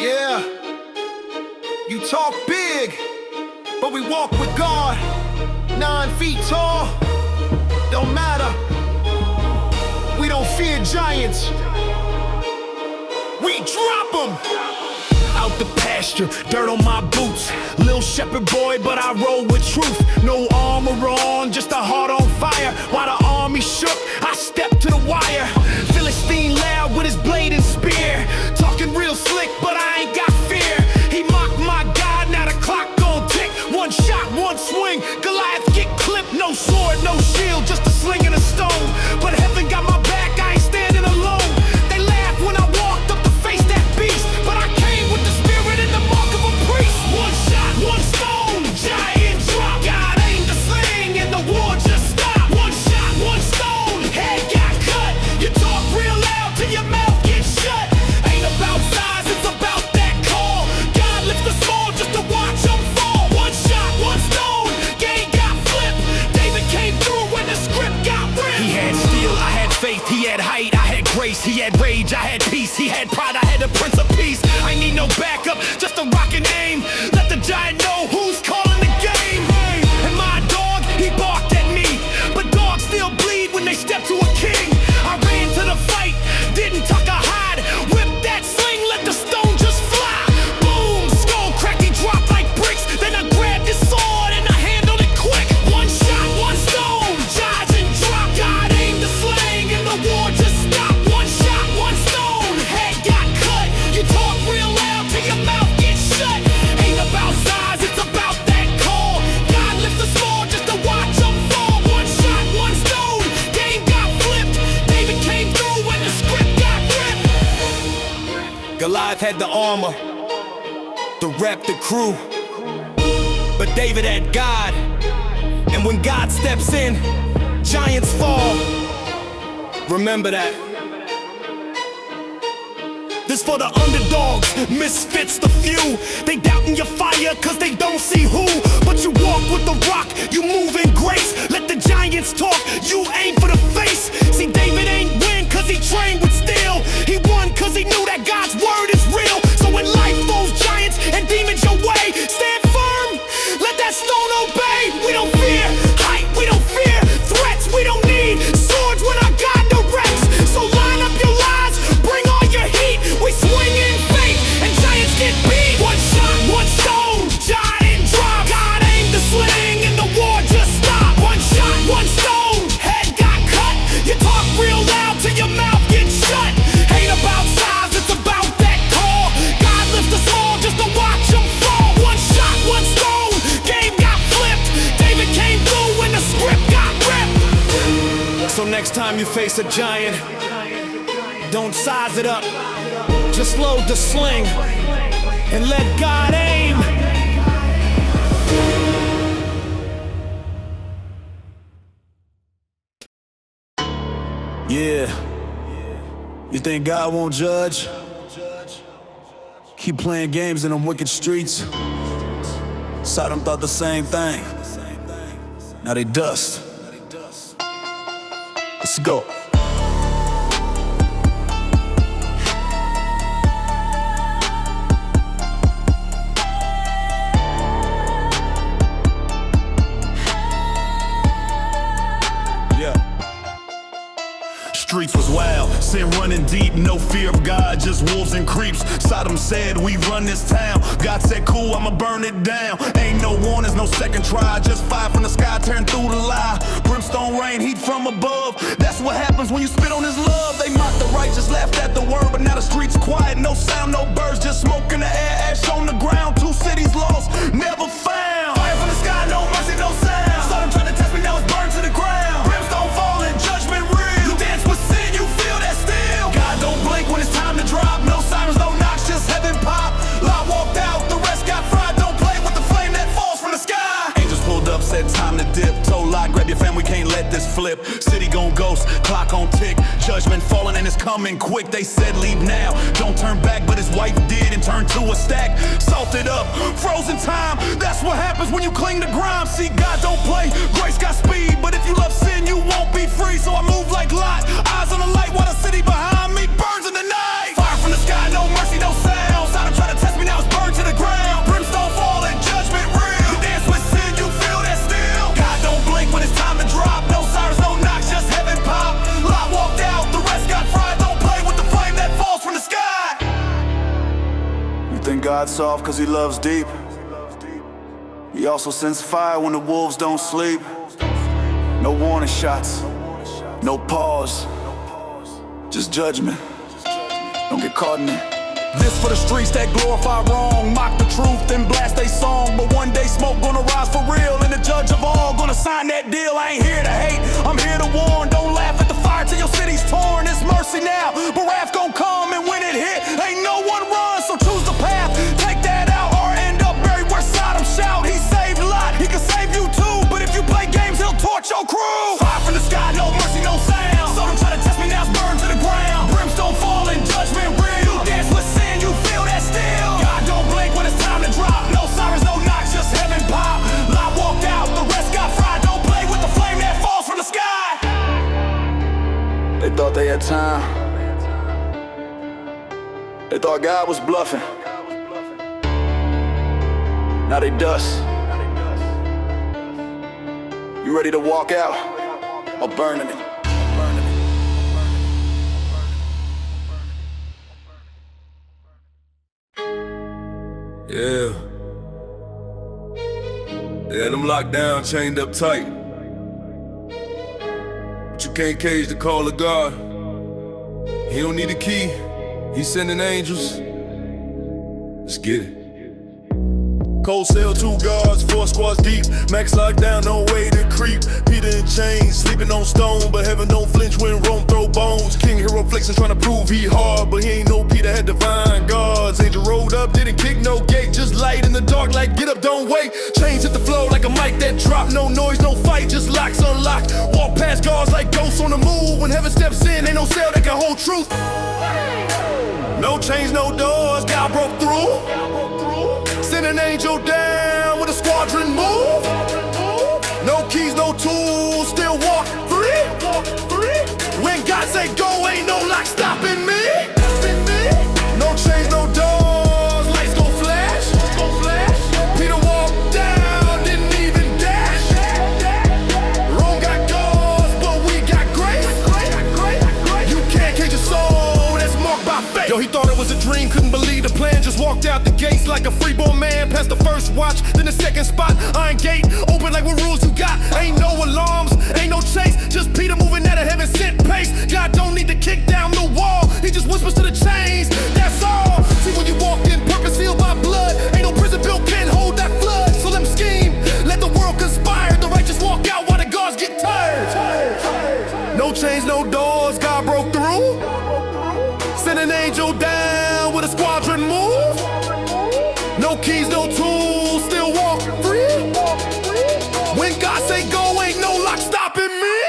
Yeah, you talk big, but we walk with God. 9 feet tall, don't matter. We don't fear giants, we drop them. Out the pasture, dirt on my boots. Lil shepherd boy, but I roll with truth. No armor on, just a heart on fire. While the army shook, I stepped to the wire. Philistine loud with his blade and spear. Talking real slick, but I ain't got fear. He mocked my God, now the clock gon' tick. One shot, one swing, Goliath get clipped. No sword, no shield, just a sling and a stone. But heaven got my back, I ain't standing alone. They laughed when I walked up to face that beast, but I came with the spirit and the mark of a priest. One shot, one stone, giant drop. God aimed the sling and the war just stopped. One shot, one stone, head got cut. You talk real loud till your mouth gets shut. Ain't about size, it's about that call. God lift the small just to watch them fall. One shot, one stone, game got flipped. David came through when the script got ripped. He had steel, I had faith, he had height, I had grace, he had rage, I had peace, he had pride, I had a prince of peace. I need no backup, just a rock and aim. Let the giant know who's calling the game. And my dog, he barked at me, but dogs still bleed when they step to a king. I ran to the fight, didn't tuck a hide. Whipped that sling, let the stone just fly. Boom, skull crack, he dropped like bricks. Then I grabbed his sword and I handled it quick. One shot, one stone, dodge and drop. God aimed the sling and the war just stopped. One shot, one stone, head got cut. You talk real loud till your mouth gets shut. Ain't about size, it's about that call. God lift the small just to watch them fall. One shot, one stone, game got flipped. David came through when the script got ripped. Goliath had the armor, the rep, the crew, but David had God. And when God steps in, giants fall. Remember that. This for the underdogs, misfits the few. They doubting your fire cause they don't see who. But you walk with the rock, you move in grace. Let the giants talk, you aim for the face. See, David ain't win cause he trained with steel. He won cause he knew that God's word is real. So when life throws giants and demons your way, stand firm, let that stone obey. We don't fear height, we don't fear threats. We don't need swords when our God directs. So line up your lies, bring all your heat. We swing in faith and giants get beat. One shot, one stone, giant drop. God aimed the sling and the war just stopped. One shot, one stone, head got cut. You talk real loud till your mouth gets shut. Ain't about size, it's about that call. God lift the small just to watch them fall. One shot, one stone, game got flipped. David came through when the script got ripped. So next time you face a giant, don't size it up. Just load the sling and let God aim. Yeah. You think God won't judge? Keep playing games in them wicked streets. Sodom thought the same thing. Now they dust. Let's go. Streets was wild, sin running deep, no fear of God, just wolves and creeps. Sodom said, we run this town. God said, cool, I'ma burn it down. Ain't no warnings, no second try, just fire from the sky, turn through the lie. Brimstone rain, heat from above. That's what happens when you spit on his love. They mocked the righteous, laughed at the word, but now the streets quiet, no sound, no birds, just smoke in the air, ash on the ground. 2 cities lost, never found. Fire from the sky, no mercy, no sound. Sodom tried to test me, now it's burned to the ground. Brimstone falling, judgment real. When it's time to drop, no sirens, no knocks, just heaven pop. Lot walked out, the rest got fried. Don't play with the flame that falls from the sky. Angels pulled up, said time to dip. Told Lot, grab your family, can't let this flip. City gon' ghost, clock on tick. Judgment falling and it's coming quick. They said leave now, don't turn back, but his wife did and turned to a stack. Salted up, frozen time. That's what happens when you cling to grime. See, God don't play, grace got speed. But if you love sin, you won't be free. So I move like Lot, eyes on the light while the city behind me burns in the night. Fire from the sky, no mercy, no sound. Sodom try to think God's soft cause he loves deep. He also sends fire when the wolves don't sleep. No warning shots, no pause, just judgment. Don't get caught in it. This for the streets that glorify wrong, mock the truth, then blast they song. But one day smoke gonna rise for real, and the judge of all gonna sign that deal. I ain't here to hate, I'm here to warn. Don't laugh at the fire till your city's torn. It's mercy now, but wrath gon' come, and when it hit, ain't no one run. So choose the path, take that out, or end up buried where Sodom shout. He saved Lot, he can save you too, but if you play games, he'll torch your crew. Fire from the sky, no mercy, no sound. So don't try to test me now, it's burned to the ground. Brimstone fall and judgment real. You dance with sin, you feel that still. God don't blink when it's time to drop. No sirens, no knocks, just heaven pop. Lot walked out, the rest got fried. Don't play with the flame that falls from the sky. They thought they had time. They thought God was bluffing. Now they dust. You ready to walk out or burning it? Yeah. They had them locked down, chained up tight. But you can't cage the call of God. He don't need a key. He's sending angels. Let's get it. Cold cell, 2 guards, 4 squads deep. Max locked down, no way to creep. Peter in chains, sleeping on stone, but heaven don't flinch when Rome throw bones. King hero flexing, trying to prove he hard, but he ain't no Peter, had divine guards. Angel rolled up, didn't kick no gate, just light in the dark like get up, don't wait. Chains hit the flow like a mic that drop, no noise, no fight, just locks unlocked. Walk past guards like ghosts on the move. When heaven steps in, ain't no cell that can hold truth. No chains, no doors, God broke through. Send an angel down with a squadron move. No keys, no tools, still walk free. When God say go, ain't no lock stopping me. No chains, no doors, lights go flash. Peter walked down, didn't even dash. Rome got guards, but we got grace. You can't cage your soul, that's marked by faith. Yo, he thought it was a dream, couldn't believe the plan. Just walked out the gates like a freeborn man. Past the first watch, then the second spot. Iron gate, open like what rules you got. Ain't no alarms, ain't no chase. Just Peter moving at a heaven sent pace. God don't need to kick down the wall. He just whispers to the chains, that's all. See when you walk in, purpose sealed by blood. Ain't no prison bill can hold that flood. So let them scheme, let the world conspire. The righteous walk out while the guards get tired. No chains, no doors, God broke through. Send an angel down with a squadron move. No keys, no tools, still walk free. When God say go, ain't no lock stopping me.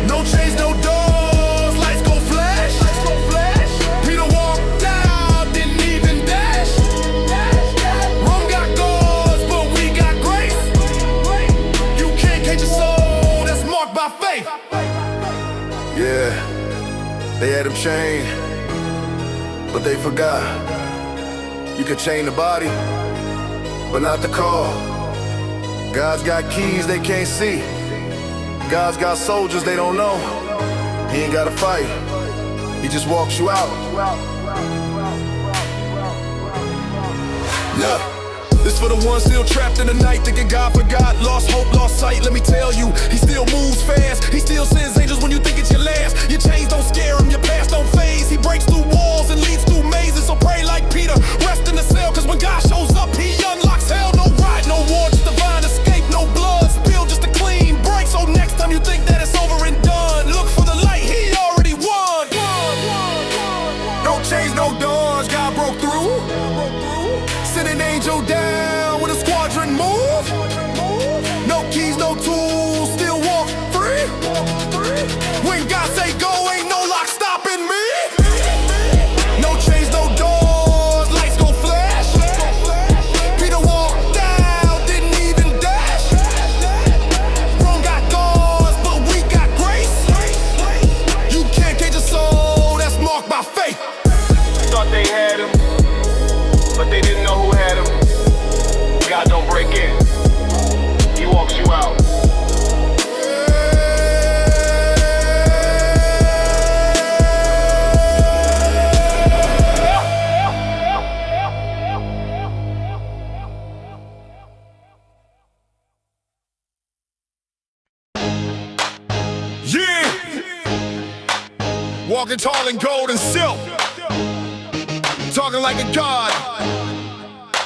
No chains, no doors, lights go flash. Peter walked down, didn't even dash. Rome got guards, but we got grace. You can't cage your soul, that's marked by faith. Yeah, they had him chained, but they forgot. You can chain the body, but not the call. God's got keys they can't see. God's got soldiers they don't know. He ain't gotta fight, he just walks you out. Look, this for the ones still trapped in the night, thinking God forgot, lost hope, lost sight. Let me tell you, he still moves fast. He still sends angels when you think it's your last. Your chains don't scare him, your past don't phase. He breaks through walls and leads through mazes. So pray like Peter, rest in the cell, cause when God shows up, he unlocks hell. No ride, no war, just divine escape. No blood spilled, just a clean break. So next time you think that it's over and done, look for the light, he already won. No chains, no doors, God broke through. Send an angel down with a squadron move. No keys, no tools, still walk free. When God say go, ain't no lock stopping me. No chains, no doors, lights go flash. Peter walked down, didn't even dash. Rome got guards, but we got grace. You can't cage a soul, that's marked by faith. Thought they had him, but they didn't know who had him. God don't break in, he walks you out. Walking tall in gold and silk, talking like a god.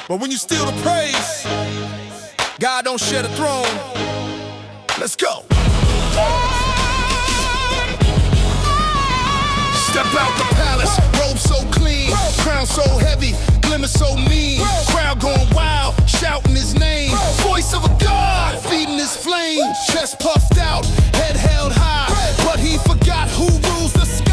But when you steal the praise, God don't share the throne. Let's go. Step out the palace, robe so clean, crown so heavy, glimmer so mean. Crowd going wild, shouting his name. Voice of a god, feeding his flame. Chest puffed out, head held high, but he forgot who rules the sky.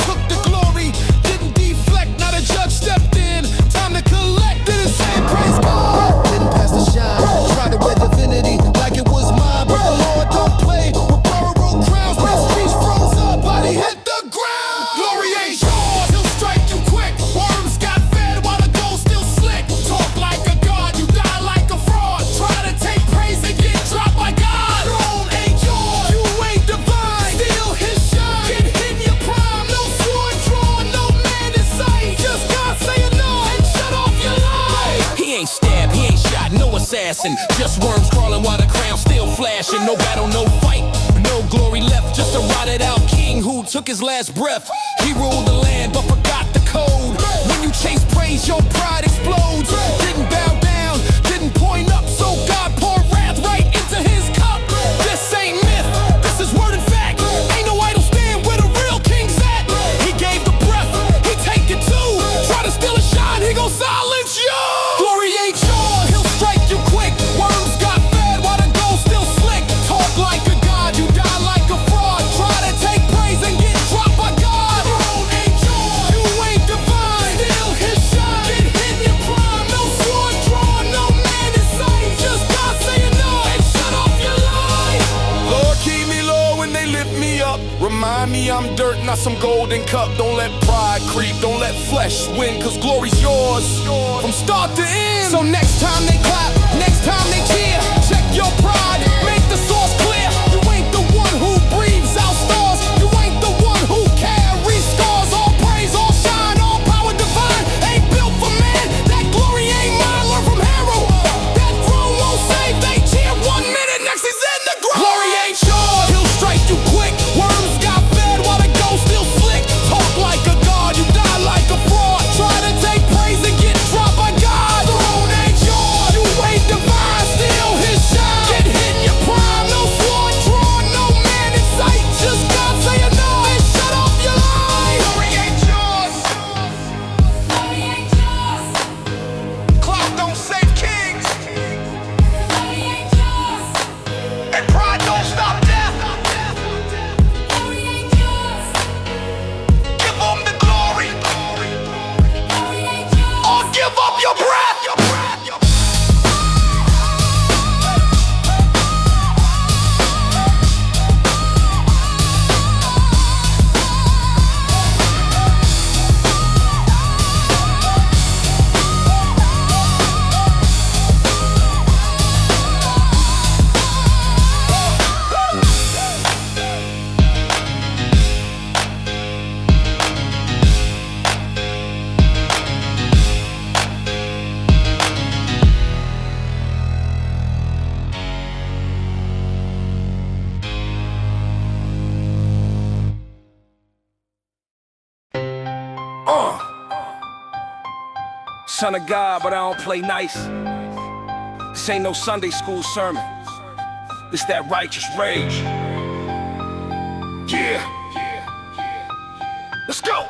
Took the glory, didn't deflect. Now the judge stepped in, time to collect. Didn't say praise God, didn't pass the shine. Tried to wear divinity like it was mine, but the Lord don't play with borrowed crowns. When his speech froze up, body hit the ground. Glory ain't yours, he'll strike you quick. Worms got fed while the gold still slick. Talk like a god, you die like a fraud. Try to take praise and get dropped by God. Throne ain't yours, you ain't divine. Steal his shine, get hit in your prime. No sword drawn, no man in sight. Just God saying no and shut off your life. He ain't stabbed, he ain't shot, no assassin. Just worms crawling while the crown's still flashing. No battle, no fight, no glory left. Just a rotted out king who took his last breath. He ruled the land but forgot the code. When you chase praise, your pride explodes. Didn't bow down, didn't point up, so God poured wrath right into his cup. This ain't myth, this is word and fact. Ain't no idol stand where the real king's at. He gave the breath, he take it too. Try to steal a shine, he gon' silence you. Glory ain't yours, he'll strike you quick. Worms got fed while the gold still slick. Talk like a god, you die like a fraud. Try to take praise and get dropped by God. Throne ain't yours, you ain't divine. Steal his shine, get hit in your prime. No sword drawn, no man in sight. Just God saying no and shut off your life. Lord, keep me low when they lift me up. Remind me I'm dirt, not some golden cup. Don't let pride creep, don't let flesh win, cause glory's yours from start to end. So next time they clap, next time they cheer, check your pride, make the source clear. You ain't the one who breathes out stars. You ain't the one who carries scars. All praise, all shine, all power divine. Ain't built for man, that glory ain't mine. Learn from Harold, that throne won't save. They cheer 1 minute, next he's in the ground. Glory ain't yours, he'll strike you quick. Worms got fed while the gold still slick. Talk like a god, you die like a fraud. Try to take praise and get dropped by God. Throne ain't yours, you ain't divine. Steal his shine, get hit in your prime. No sword drawn, no man in sight. Just God saying no and shut off your life. Glory ain't yours, glory ain't yours. Clock don't save kings, glory ain't yours. And pride don't stop death, glory ain't yours. Give them the glory, glory ain't yours. Or give up your breath. Son of God, but I don't play nice. This ain't no Sunday school sermon. This that righteous rage. Yeah. Let's go.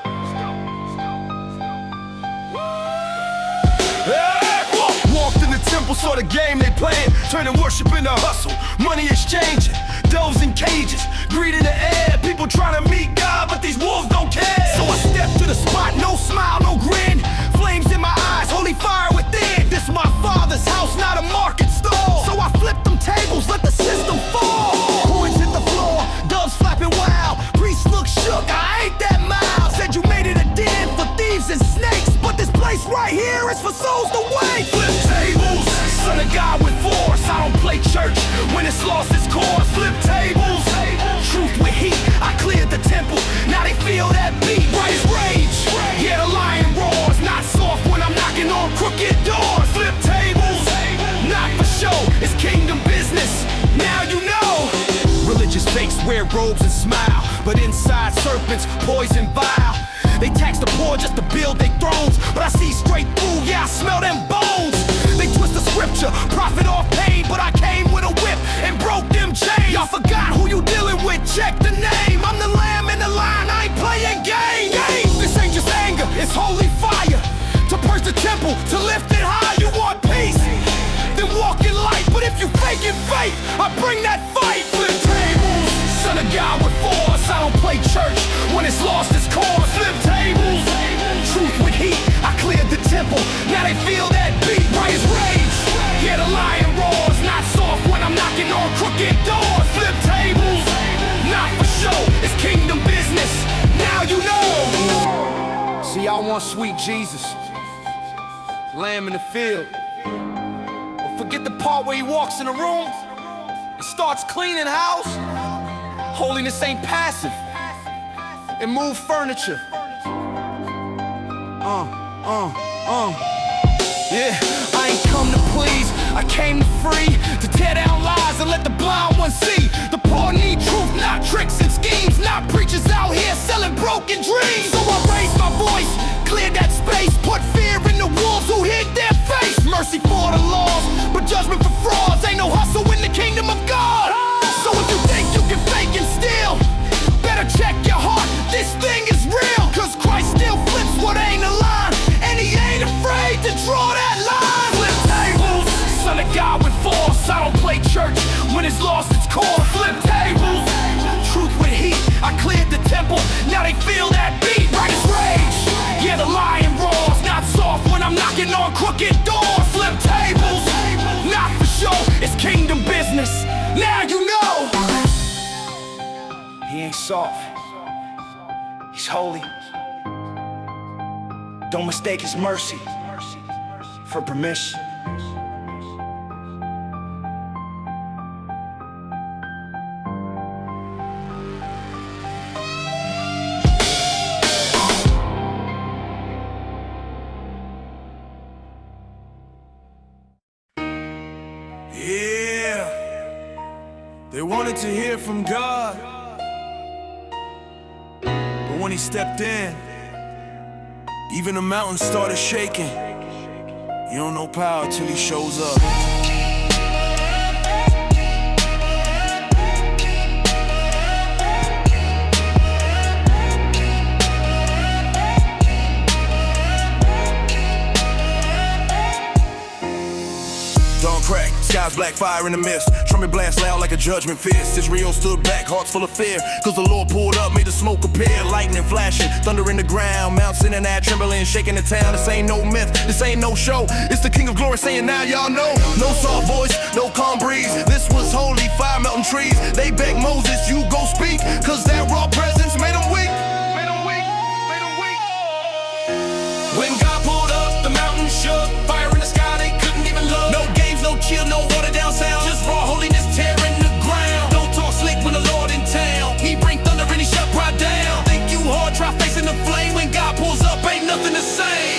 Walked in the temple, saw the game they playing, turning worship into hustle, money exchanging, doves in cages, greed in the air, people trying to meet God, but these wolves don't care. So I stepped to the spot, no smile, no grin, flames in my eyes, holy fire within. This my father's house, not a market stall. So I flipped them tables, let the system fall. Coins hit the floor, doves flapping wild, priests look shook, I ain't that mild. Said you made it a den for thieves and snakes, but this place right here is for souls to wait. Flip tables, son of God with force. I don't play church when it's lost its course. Flip tables, truth with heat. I cleared the temple, now they feel that beat. Right as rage, yeah, the lion roars. Not soft when I'm knocking on crooked doors. Flip tables, not for show, it's kingdom business. Now you know. Religious fakes wear robes and smile, but but inside serpents, poison vile. They tax the poor just to build their thrones, but I see straight through, yeah, I smell them bones. They twist the scripture, profit off pain, but I came with a whip and broke them chains. Y'all forgot who you dealing with, check the name. I'm the lamb in the line, I ain't playing games. This ain't just anger, it's holy fire. To purge the temple, to lift it high. You want peace, then walk in light. But if you faking faith, I bring that fight. Flip tables, son of God with force. I don't play church when it's lost its cause. Flip tables, truth with heat. I cleared the temple, now they feel that beat. Right as rage, yeah, the lion roars. Not soft when I'm knocking on crooked doors. Flip tables, not for show, it's kingdom business. Now you know. See, I want sweet Jesus, lamb in the field. But forget the part where he walks in the room and starts cleaning house. Holiness ain't passive, it move furniture. Yeah, I ain't come to please, I came to free, to tear down lies and let the blind one see. The poor need truth, not tricks and schemes, not preachers out here selling broken dreams. So I raised my voice, cleared that space, put fear in the wolves who hid their face. Mercy for the laws, but judgment for frauds. Ain't no hustle in the kingdom of God. So if you think you can fake and steal, better check your heart, this thing is real. Cause Christ still flips what ain't a line, and he ain't afraid to draw that line. Flip tables, son of God with force. I don't play church when it's lost its core. Flip tables, truth with heat. I cleared the temple, now they feel that beat. Right as rage, yeah, the lion roars. Not soft when I'm knocking on crooked doors. Flip tables, not for show, it's kingdom business. Now you know. He ain't soft, he's holy. Don't mistake his mercy for permission. Yeah, they wanted to hear from God, but when he stepped in, even the mountains started shaking. You don't know power till he shows up. Dawn crack, skies black, fire in the mist. Trumpet blast loud like a judgment fist. Israel stood back, hearts full of fear. Cause the Lord pulled up, made the smoke appear. Lightning flashing, thunder in the ground. Mount Sinai trembling, shaking the town. This ain't no myth, this ain't no show. It's the King of Glory saying now y'all know. No soft voice, no calm breeze. This was holy, fire melting trees. They begged Moses, you go speak. Cause that raw presence made them weak. When God pulled up, the mountain shook. Fire in the sky, they couldn't even look. No games, no chill, no water down sound. Just raw holiness tearing the ground. Don't talk slick when the Lord in town. He bring thunder and he shut pride down. Think you hard, try facing the flame. When God pulls up, ain't nothing the same.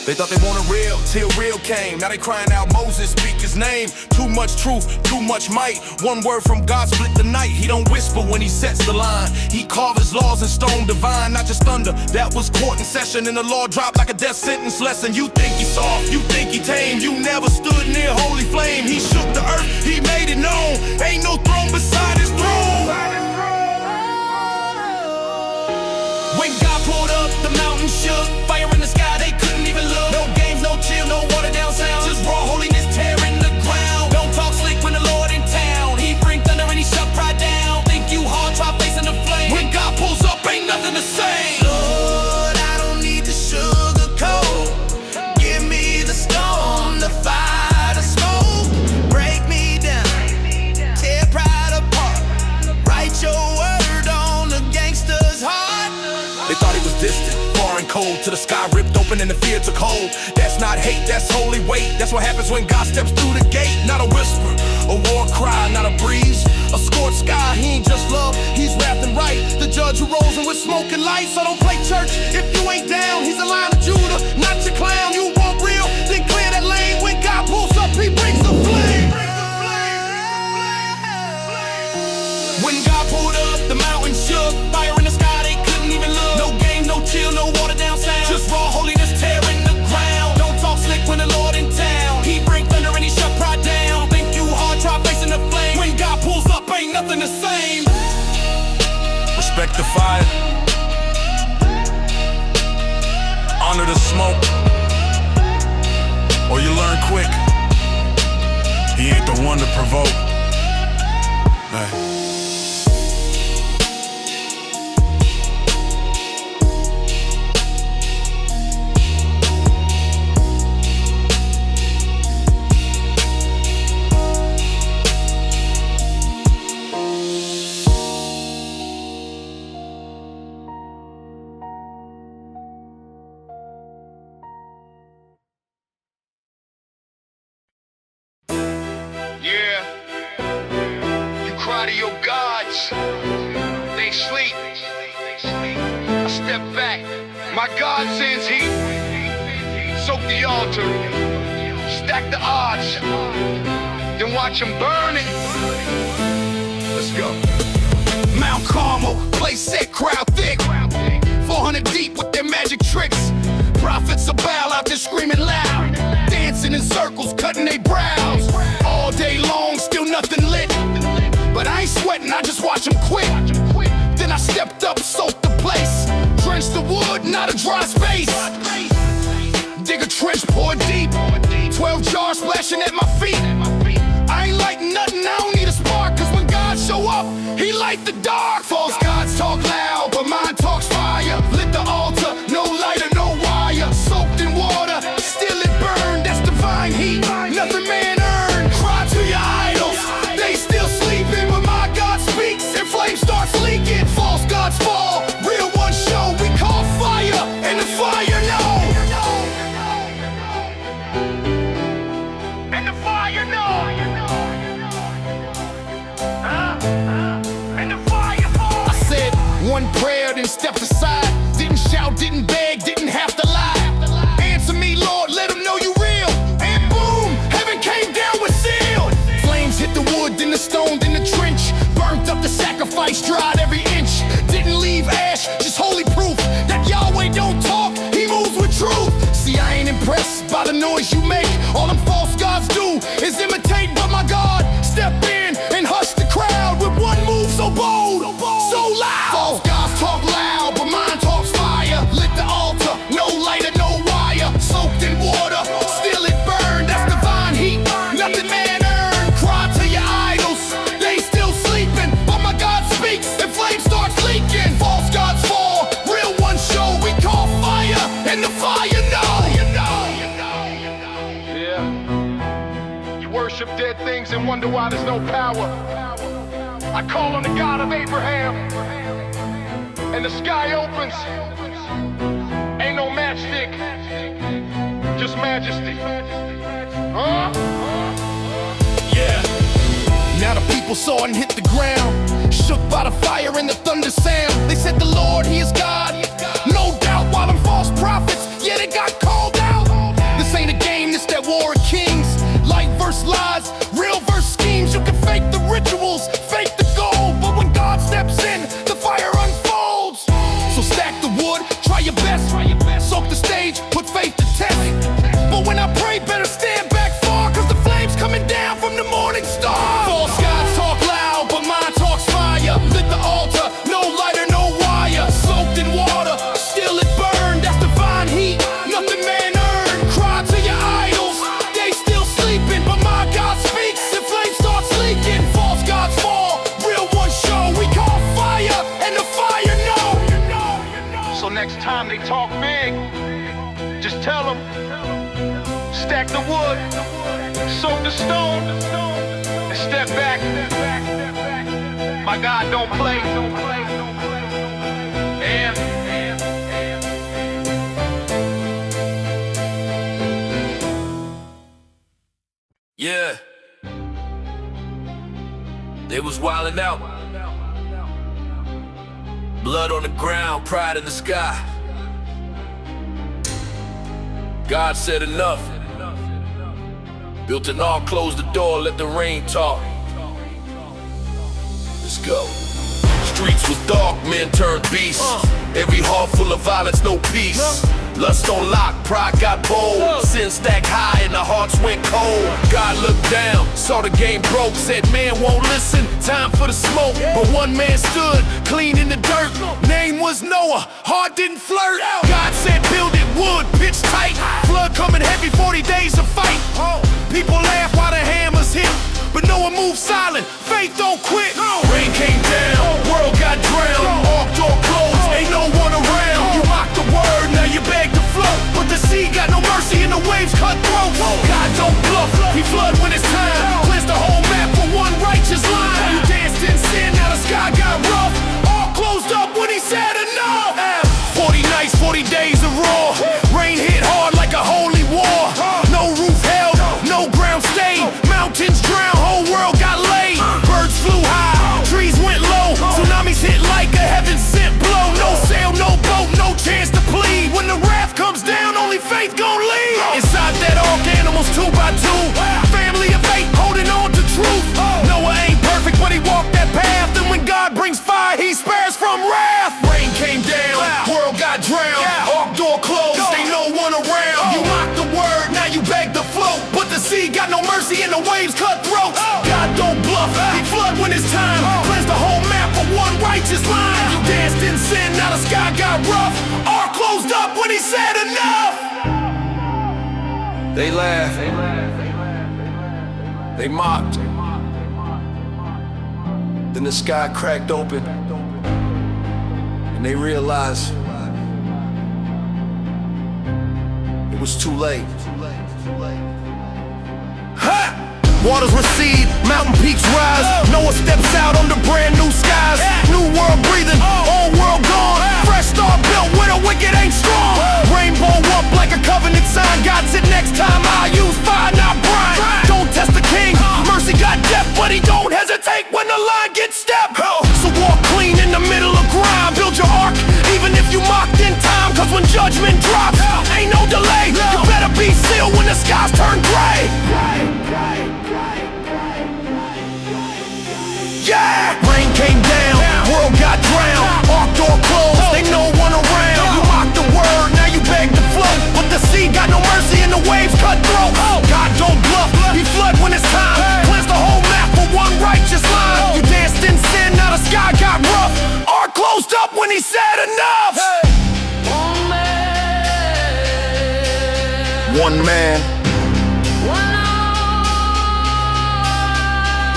They thought they wanted real, till real came. Now they crying out, Moses, speak his name. Too much truth, too much might. One word from God split the night. He don't whisper when he sets the line. He carved his laws in stone divine, not just thunder. That was court in session, and the law dropped like a death sentence lesson. You think he soft, you think he tame. You never stood near holy flame. He shook the earth, he made it known. Ain't no throne beside his throne. When God pulled up, the mountain shook. Fire in the sky, they couldn't even look. No games, no chill, no water down sound. Just raw holiness tearing the ground. Don't talk slick when the Lord in town. He bring thunder and he shut pride down. Think you hard, try facing the flame. When God pulls up, ain't nothing the same. Lord, I don't need the sugarcoat. Give me the storm, the fire, the smoke. Break me down, tear pride apart. Write your word on the gangster's heart. They thought he was distant, far and cold, till the sky ripped open and the fear took hold. That's not hate, that's holy weight. That's what happens when God steps through the gate. Not a whisper, A war cry, not a breeze. A scorched sky, he ain't just love, he's wrath and right. The judge who rolls in with smoking lights. So don't play church if you ain't down. He's a Lion of Judah, not your clown. You want real, then clear that lane. When God pulls up, he brings the flame. When God pulled up, the mountain shook. Fire in the sky, they couldn't even look. No game, no chill, no water down sound. Just raw holiness tearing the ground. Don't talk slick when the Lord in town. He bring thunder and he shut pride down. Think you hard, try facing the flame. When God pulls up, ain't nothing the same. Respect the fire, honor the smoke, or you learn quick. He ain't the one to provoke. Hey. They sleep. I step back. My God sends heat. Soak the altar. Stack the odds. Then watch them burn it. Let's go. Mount Carmel, place set, crowd thick. 400 deep with their magic tricks. Prophets of Baal out there screaming loud. Dancing in circles, cutting their brows. All day long, still nothing lit. But I ain't sweating, I just watch them quit. Then I stepped up, soaked the place. Drenched the wood, not a dry space. Dig a trench, pour deep. 12 jars splashing at my feet. I ain't like nothing, I don't need a spark. Cause when God show up, he light the dark. False gods talk loud, but mine talks fire. Lit the altar, no lighter, no wire. Soaked in water, still it burned. That's divine heat, nothing man earned. Cry to your idols, they still sleeping. But my God speaks and flame starts leaking. False gods fall, real ones show. We call fire, and the fire know. And the fire know. And the fire fall. I said one prayer, then stepped aside. Didn't shout, didn't beg, didn't have to lie. Answer me, Lord, let them know you real. And boom, heaven came down with seal. Flames hit the wood, then the stone, then the trench. Burnt up the sacrifice, dried every inch. Didn't leave ash, just holy proof that Yahweh don't talk, he moves with truth. See, I ain't impressed by the noise you make. All them false gods do is imitate, but my God step in and hush the crowd with one move so bold, so loud. False gods talk loud, but mine talks fire. Lit the altar, no lighter, no wire. Soaked in water, still it burned. That's divine heat, nothing man earned. Cry to your idols, they still sleeping. But my God speaks and flame starts leaking. False gods fall, real ones show. We call fire, and the fire know. Yeah. You worship dead things and wonder why there's no power. I call on the God of Abraham, and the sky opens. Ain't no matchstick, just majesty. Huh? Yeah. Now the people saw and hit the ground, shook by the fire and the thunder sound. They said the Lord, he is God. No doubt, while them false prophets, yeah, they got called out. This ain't a game, this that war of kings. Light verse lies, real verse schemes. You can fake the rituals, fake the gold, but when God steps in, the fire unfolds. So stack the wood, try your best. Soak the stage, put faith to test. But when I pray, better stand back far, cause the flames coming down from the morning star. False gods talk loud, but mine talks fire. Lit the altar, no lighter, no wire. Soaked in water, still it burned. That's divine heat, nothing man earned. Cry to your idols, they still sleeping. But my God speaks and flame starts leaking. False gods fall, real ones show. We call fire, and the fire know. So next time they talk big, just tell them, stack the wood, soak the stone, and step back. My God don't play. And Yeah. They was wildin' out. Blood on the ground, pride in the sky. God said enough. Built an ark, closed the door, let the rain talk. Let's go. Streets was dark, men turned beasts. Every heart full of violence, no peace. Lust on lock, pride got bold. Sin stacked high and the hearts went cold. God looked down, saw the game broke. Said man won't listen, time for the smoke. But one man stood, clean in the dirt. Name was Noah, heart didn't flirt. God said build it, wood, pitch tight. Flood coming heavy, 40 days of fight. People laugh while the hammers hit, but Noah moved silent, faith don't quit. Rain came down, world got drowned. Ark door closed, ain't no one around. You mocked the word, now you beg to float. But the sea got no mercy and the waves cut throats. God don't bluff, he flood when it's time. Cleanse the whole map for one righteous line. You danced in sin, now the sky got rough. Ark closed up when he said enough. 40 nights, 40 days of raw. Rain hit hard like a holy war. No roof held, no ground stayed. Mountains drowned, whole world got laid. Birds flew high, trees went low. Tsunamis hit like a heaven sent blow. No sail, no boat, no chance to plead. When the wrath comes down, only faith gon' lead. Inside that ark, animals 2 by 2. Family of faith holding on to truth. Noah ain't perfect, but he walked that path. And when God brings fire, he spares from wrath. Rain came down, world got drowned. Ark door closed, ain't no one around. You mocked the word, now you beg to float. But the sea got no mercy and the waves cut throats. God don't bluff, he flood when it's time. Cleanse the whole map for one righteous line. You danced in sin, now the sky got rough. Ark closed up when he said enough. They laughed, they mocked. Then the sky cracked open and they realized it was too late. Ha! Waters recede, mountain peaks rise. Noah steps out under brand new skies. New world breathing, old world gone. Fresh start built where the wicked ain't strong. Rainbow up like a covenant sign. God said next time I'll use fire, not brine. Don't test the king, mercy got depth, but he don't hesitate when the line gets stepped. So walk clean in the middle of grime. Build your ark, even if you mocked in time. Cause when judgment drops, ain't no delay. You better be sealed when the skies turn gray. Yeah! Rain came down, world got drowned. Ark door closed, ain't no one around. You mocked the word, now you beg to float. But the sea got no mercy and the waves cut throats. God don't bluff, he flood when it's time. Cleanse the whole map for one righteous line. You danced in sin, now the sky got rough. Ark closed up when he said enough. One man,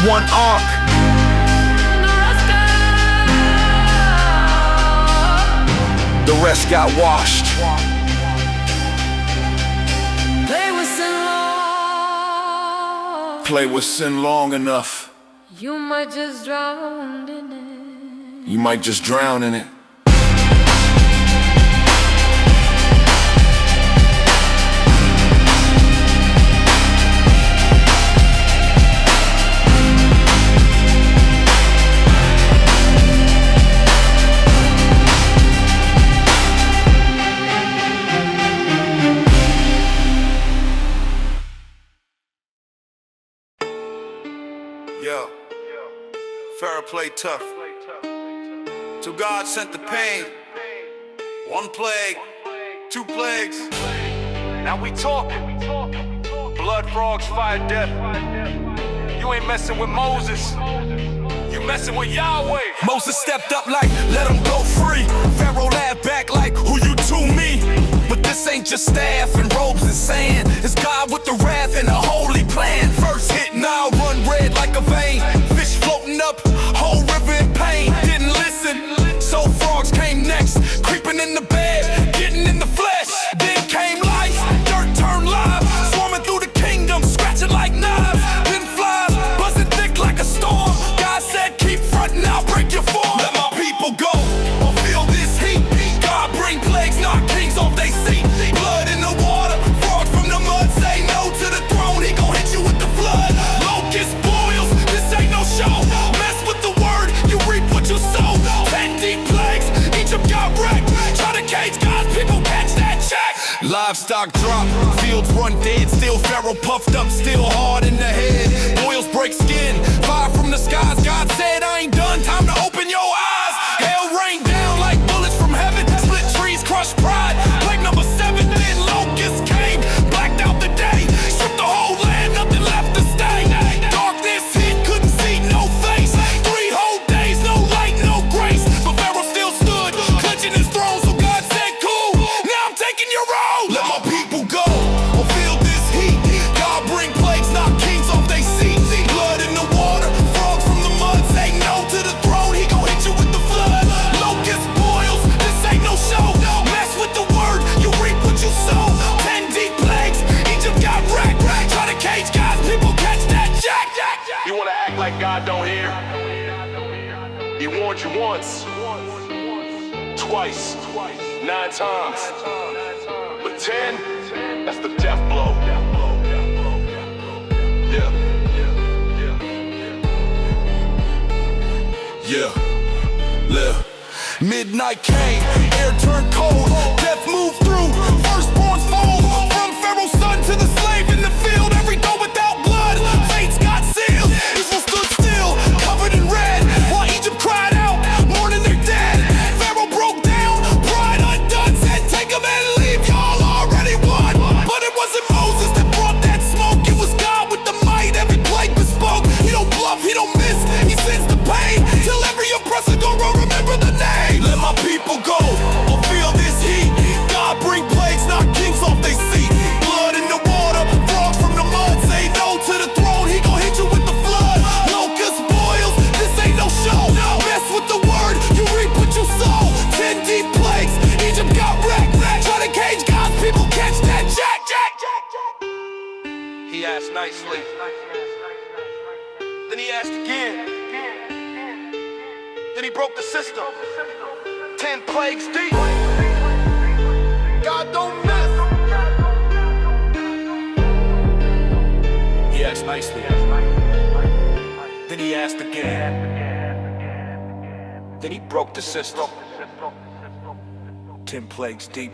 one ark. The rest got washed. Play with sin long enough, you might just drown in it. You might just drown in it. Yo, fair play tough. So God sent the pain. 1 plague, 2 plagues. Now we talking. Blood, frogs, fire, death. You ain't messing with Moses. You messing with Yahweh. Moses stepped up like, let him go free. Pharaoh laughed back like, who you to me? But this ain't just staff and robes and sand. It's God with the wrath and a holy plan. First hit, now run red like a vein. Fish floating up, whole river in pain. Didn't listen, so frogs came next. Creeping in the bed, getting in the flesh. Then came life, dirt turned live. Swarming through the kingdom, scratching like knives. Then flies, buzzing thick like a storm. God said keep fronting, I'll break your form. Let my people go, or feel this heat. God bring plagues, knock kings off they seat. Blood in the water, frogs from the mud. Say no to the throne, he Pharaoh puffed up, still hard in the head. Boils break skin, fire from the skies. God said, I ain't done, time to open your eyes. Hell rained down like bullets from heaven. Split trees, crushed pride. Plague number 7, then locusts came. Blacked out the day, stripped the whole land, nothing left to stay. Darkness hit, couldn't see no face. 3 whole days, no light, no grace. But Pharaoh still stood, clutching his throne. So God said, cool, now I'm taking your role. Let my people go, or feel this heat. God bring plagues, knock kings off they seats. Blood in the water, frogs from the mud. Say no to the throne, he gon' hit you with the flood. Locust boils, this ain't no show. Mess with the word, you reap what you sow. 10 deep plagues, Egypt got wrecked. Try to cage God's people, catch that jack. You wanna act like God don't hear? He warned you once, twice, 9 times. But 10, that's the death blow. Midnight came, air turned cold, death moved through, firstborns fold. From Pharaoh's son to the slave in the field, every door without blood, fates got sealed. Israel stood still, covered in red, while Egypt cried out, mourning their dead. Pharaoh broke down, pride undone, said take them and leave, y'all already won. But it wasn't Moses that brought that smoke, it was God with the might, every plague bespoke. He don't bluff, he don't miss, he sends the pain, till every oppressor gon' remember the name. Let my people go, or feel this heat. God bring plagues, knock kings off they seat. Blood in the water, frogs from the mud. Say no to the throne, he gon' hit you with the flood. Locust boils, this ain't no show. Mess with the word, you reap what you sow. 10 deep plagues, Egypt got wrecked. Try to cage God's people, catch that jack. He asked nicely, then he asked again. Then he broke the system. 10 plagues deep. God don't miss. He asked nicely. Then he asked again. Then he broke the system. 10 plagues deep.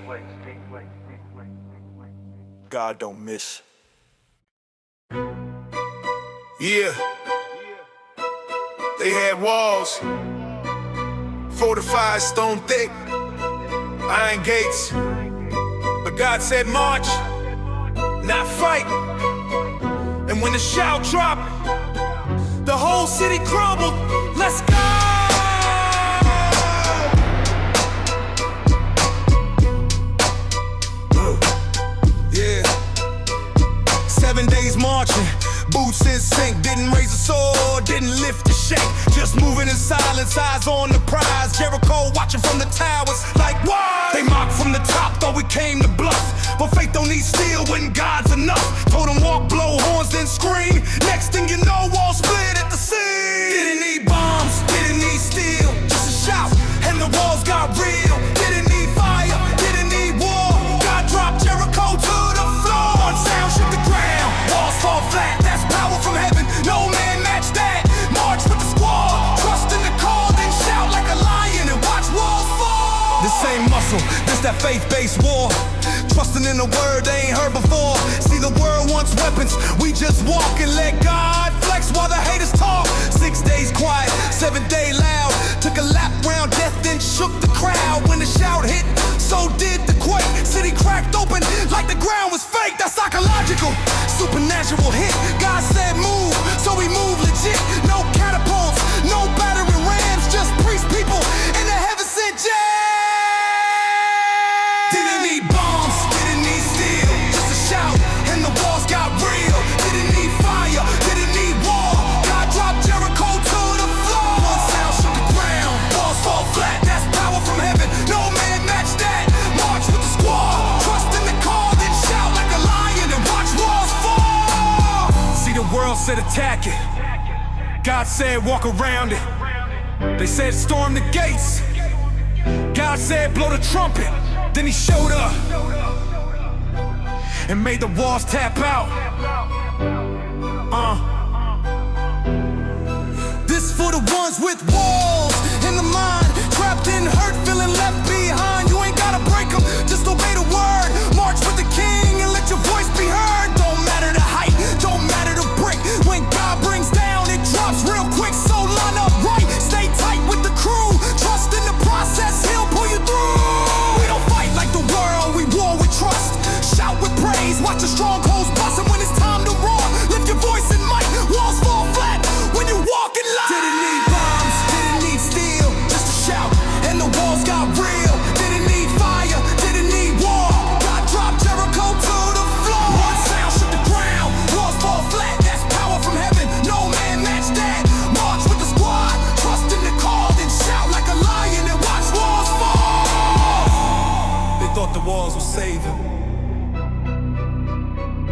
God don't miss. Yeah. They had walls, fortified, stone thick, iron gates. But God said march, not fight. And when the shout dropped, the whole city crumbled. Let's go! Yeah. 7 days marching, boots in sync, didn't raise a sword, didn't lift a shake, just moving in silence, eyes on the prize. Jericho watching from the towers like what? They mock from the top, thought we came to bluff, but faith don't need steel when God's enough. Told them walk, blow horns, then scream. Next thing you know, walls split at the seams. Didn't need bombs, didn't need steel, just a shout and the walls got real. Didn't need fire, didn't need war. God dropped Jericho to the floor. One sound shook the ground, walls fall flat. That's power from heaven, no man match that. March with the squad, trust in the call, then shout like a lion and watch walls fall. This ain't muscle, this that faith-based war. Trusting in the word they ain't heard before. See, the world wants weapons, we just walk and let God flex while the haters talk. 6 days quiet, 7th day loud. Took a lap round death, then shook the crowd. When the shout hit, so did the quake. City cracked open like the ground was fake. That's psychological, supernatural hit. God said move, so we move legit. No catapults, no battering rams, just priest people in the heaven sent jet. Didn't need bombs, didn't need steel, just a shout and the walls got real. Didn't need fire, didn't need war. God dropped Jericho to the floor. One sound shook the ground, walls fall flat. That's power from heaven, no man match that. March with the squad, trust in the call, then shout like a lion and watch walls fall. See, the world said attack it, God said walk around it. They said storm the gates, God said blow the trumpet. Then he showed up and made the walls tap out. This for the ones with walls in the mind, trapped in hurt, feeling left behind. You ain't gotta break them, just obey the word. March with the king and let your voice be heard. Don't matter the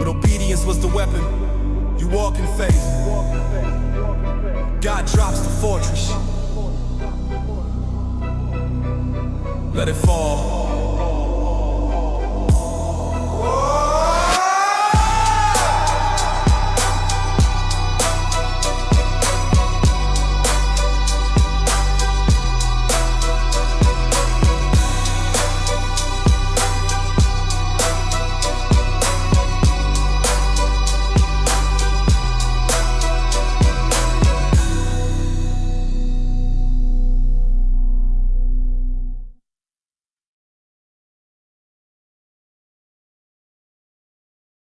but obedience was the weapon. You walk in faith. God drops the fortress. Let it fall.